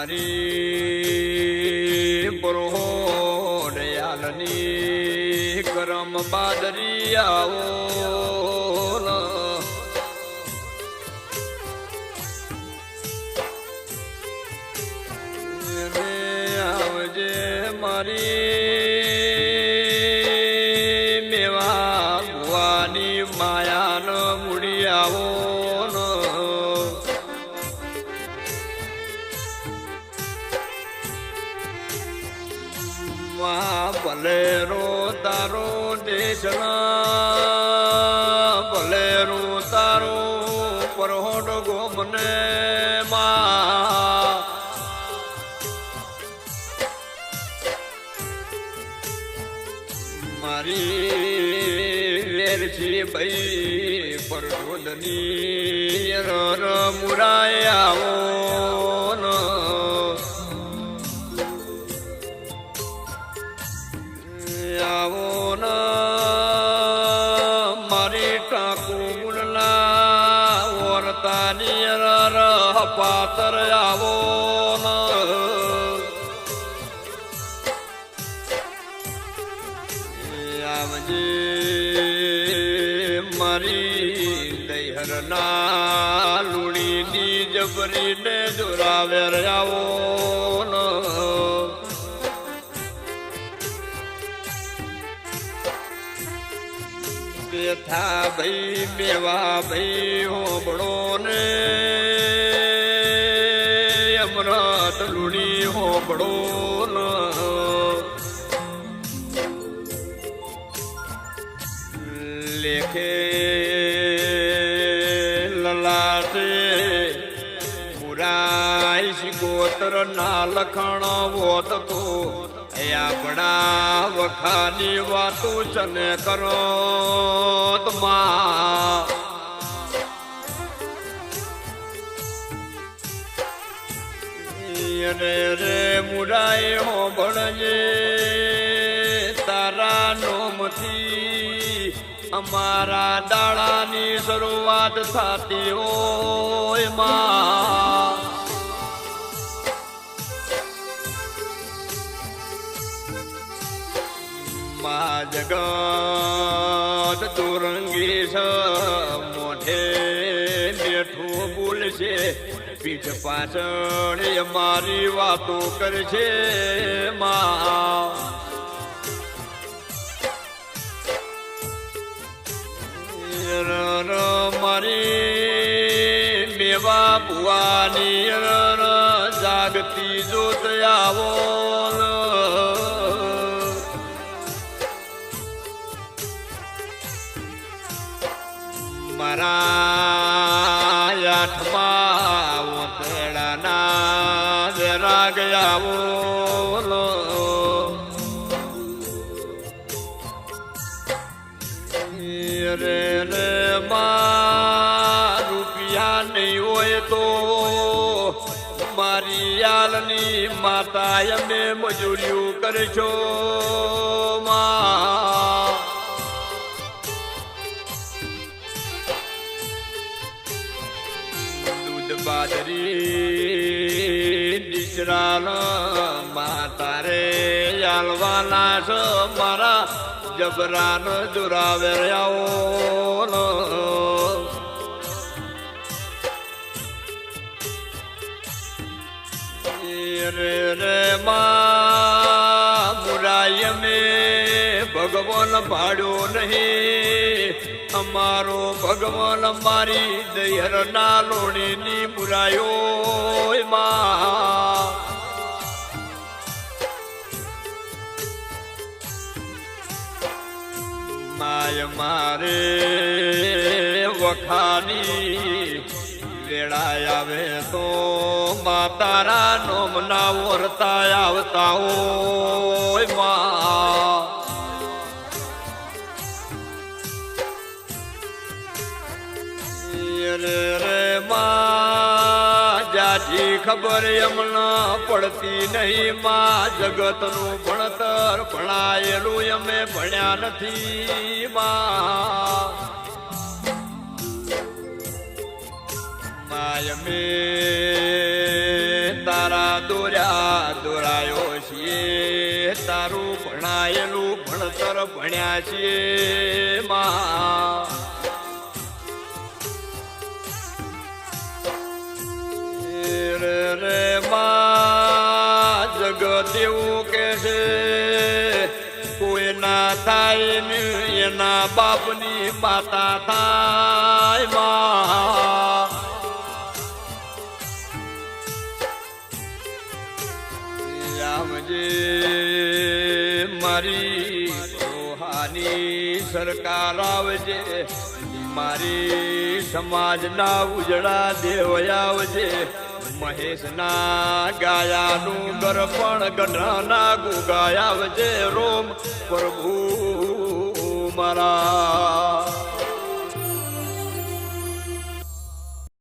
મારી બરોડયાલની કરમ બાદરી આવો આવજે મારી મેવા ભુવાની માયાનો મૂડી આવો ભલેરો તારો દેશના ભલેરો તારો પરહોટ ગોમને માં મારી વેરછી ભાઈ પરશોધની રર મુરાય આવો આવો ન મારી ટાંકુ મુરલા ઓરતાની રર પાતર આવો ન આવજે મારી દૈહરના લુણીની જબરીને જોરાવે આવો ન બેઠા ભાઈ મેવા ભાઈ હોબળો ને અમૃત લુણી હોબળો ન લેખે લલાટે પુરાય શિકોતર ના લખણ વોત તો આપણા વખાની વાતો ચને કરો રે રે મુરાય હો ભણજે તારા નોમથી અમારા દાડાની શરૂઆત થતી હોય માં મા જગત તુરંગી છે મોઢે બેઠું બોલશે પીઠ પાછળ મારી વાતો કરશે મા મારી મેવા ભુવાની જાગતી જોત આવો મારા આઠમા ઓતડાના જરા ગયાવો રે રે માં રૂપિયા નહીં હોય તો મારી યાલની માતા અમે મજૂરીઓ કરશો માં બાદરી દીકરાલ માતા રે યાલવાના છે મારા જબરાન જોરાવે આવો રે રે માં મુરાય મે ભગવાન ભાડ્યો નહીં અમારો ભગવાન મારી દયર ના લોણીની મુરાયો માં માય મારે વખાની વેળા આવે તો માતારા નોમના વર્તા આવતા હોય માં રે માં જાજી ખબર એમના પડતી નહીં માં જગતનું ભણતર ભણાયેલું અમે ભણ્યા નથી માં માય મે તારા દો ભણ્યા છીએ માં રે માં જગત એવું કે છે કોઈ ના થાય ને એના બાપની માતા થાય માં આવજે મારી રોહાની સરકાર આવજે મારી સમાજના ઉજળા દેવ આવજે મહેશના ગાયાનું ગરપણ ગઢાના ગુગાય આવજે રોમ પ્રભુ મારા